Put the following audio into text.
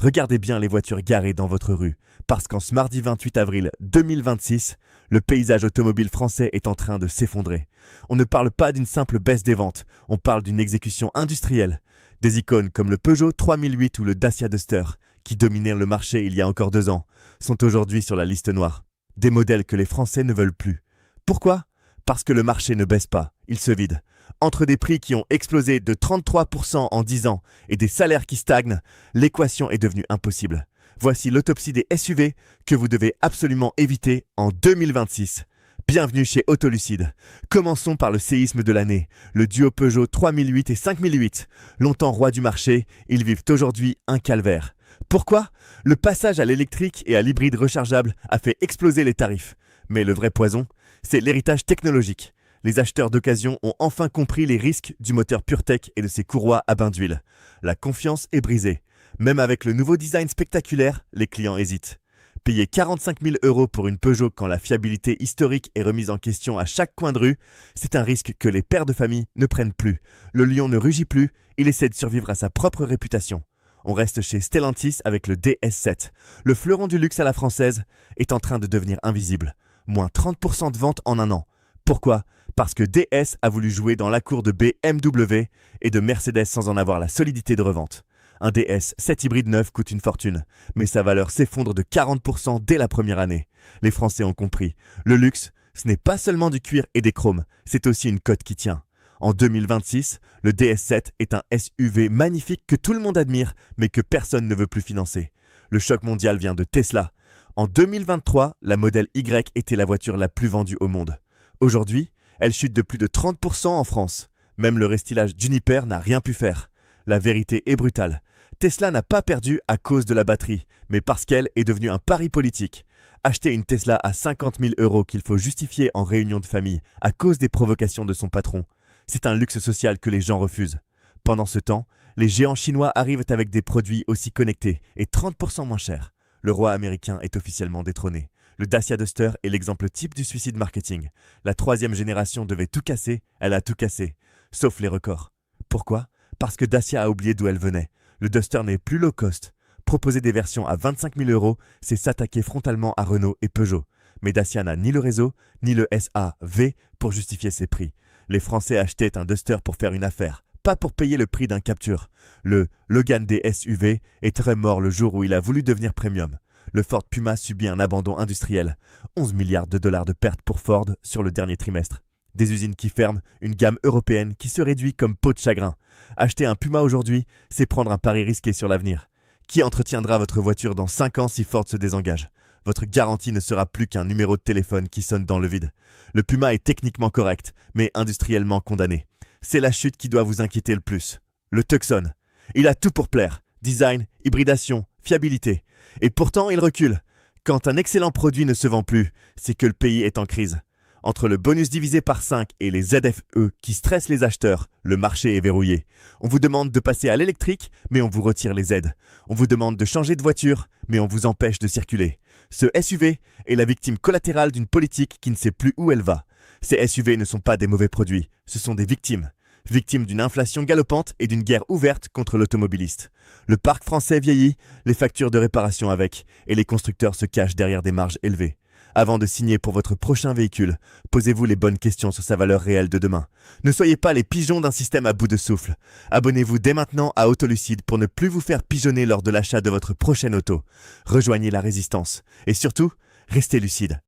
Regardez bien les voitures garées dans votre rue, parce qu'en ce mardi 28 avril 2026, le paysage automobile français est en train de s'effondrer. On ne parle pas d'une simple baisse des ventes, on parle d'une exécution industrielle. Des icônes comme le Peugeot 3008 ou le Dacia Duster, qui dominaient le marché il y a encore 2 ans, sont aujourd'hui sur la liste noire. Des modèles que les Français ne veulent plus. Pourquoi ? Parce que le marché ne baisse pas, il se vide. Entre des prix qui ont explosé de 33% en 10 ans et des salaires qui stagnent, l'équation est devenue impossible. Voici l'autopsie des SUV que vous devez absolument éviter en 2026. Bienvenue chez Autolucide. Commençons par le séisme de l'année, le duo Peugeot 3008 et 5008. Longtemps roi du marché, ils vivent aujourd'hui un calvaire. Pourquoi ? Le passage à l'électrique et à l'hybride rechargeable a fait exploser les tarifs. Mais le vrai poison, c'est l'héritage technologique. Les acheteurs d'occasion ont enfin compris les risques du moteur PureTech et de ses courroies à bain d'huile. La confiance est brisée. Même avec le nouveau design spectaculaire, les clients hésitent. Payer 45 000 € pour une Peugeot quand la fiabilité historique est remise en question à chaque coin de rue, c'est un risque que les pères de famille ne prennent plus. Le lion ne rugit plus, il essaie de survivre à sa propre réputation. On reste chez Stellantis avec le DS7. Le fleuron du luxe à la française est en train de devenir invisible. Moins 30% de ventes en un an. Pourquoi ? Parce que DS a voulu jouer dans la cour de BMW et de Mercedes sans en avoir la solidité de revente. Un DS 7 hybride neuf coûte une fortune, mais sa valeur s'effondre de 40% dès la première année. Les Français ont compris. Le luxe, ce n'est pas seulement du cuir et des chromes, c'est aussi une cote qui tient. En 2026, le DS7 est un SUV magnifique que tout le monde admire, mais que personne ne veut plus financer. Le choc mondial vient de Tesla. En 2023, la Model Y était la voiture la plus vendue au monde. Aujourd'hui, elle chute de plus de 30% en France. Même le restylage Juniper n'a rien pu faire. La vérité est brutale. Tesla n'a pas perdu à cause de la batterie, mais parce qu'elle est devenue un pari politique. Acheter une Tesla à 50 000 € qu'il faut justifier en réunion de famille à cause des provocations de son patron, c'est un luxe social que les gens refusent. Pendant ce temps, les géants chinois arrivent avec des produits aussi connectés et 30% moins chers. Le roi américain est officiellement détrôné. Le Dacia Duster est l'exemple type du suicide marketing. La 3e génération devait tout casser, elle a tout cassé, sauf les records. Pourquoi ? Parce que Dacia a oublié d'où elle venait. Le Duster n'est plus low cost. Proposer des versions à 25 000 €, c'est s'attaquer frontalement à Renault et Peugeot. Mais Dacia n'a ni le réseau, ni le SAV pour justifier ses prix. Les Français achetaient un Duster pour faire une affaire, pas pour payer le prix d'un Captur. Le Logan des SUV est très mort le jour où il a voulu devenir premium. Le Ford Puma subit un abandon industriel. 11 milliards de dollars de pertes pour Ford sur le dernier trimestre. Des usines qui ferment, une gamme européenne qui se réduit comme peau de chagrin. Acheter un Puma aujourd'hui, c'est prendre un pari risqué sur l'avenir. Qui entretiendra votre voiture dans 5 ans si Ford se désengage ? Votre garantie ne sera plus qu'un numéro de téléphone qui sonne dans le vide. Le Puma est techniquement correct, mais industriellement condamné. C'est la chute qui doit vous inquiéter le plus. Le Tucson. Il a tout pour plaire. Design, hybridation, fiabilité. Et pourtant, il recule. Quand un excellent produit ne se vend plus, c'est que le pays est en crise. Entre le bonus divisé par 5 et les ZFE qui stressent les acheteurs, le marché est verrouillé. On vous demande de passer à l'électrique, mais on vous retire les aides. On vous demande de changer de voiture, mais on vous empêche de circuler. Ce SUV est la victime collatérale d'une politique qui ne sait plus où elle va. Ces SUV ne sont pas des mauvais produits, ce sont des victimes. Victimes d'une inflation galopante et d'une guerre ouverte contre l'automobiliste. Le parc français vieillit, les factures de réparation avec, et les constructeurs se cachent derrière des marges élevées. Avant de signer pour votre prochain véhicule, posez-vous les bonnes questions sur sa valeur réelle de demain. Ne soyez pas les pigeons d'un système à bout de souffle. Abonnez-vous dès maintenant à Autolucide pour ne plus vous faire pigeonner lors de l'achat de votre prochaine auto. Rejoignez la résistance. Et surtout, restez lucide.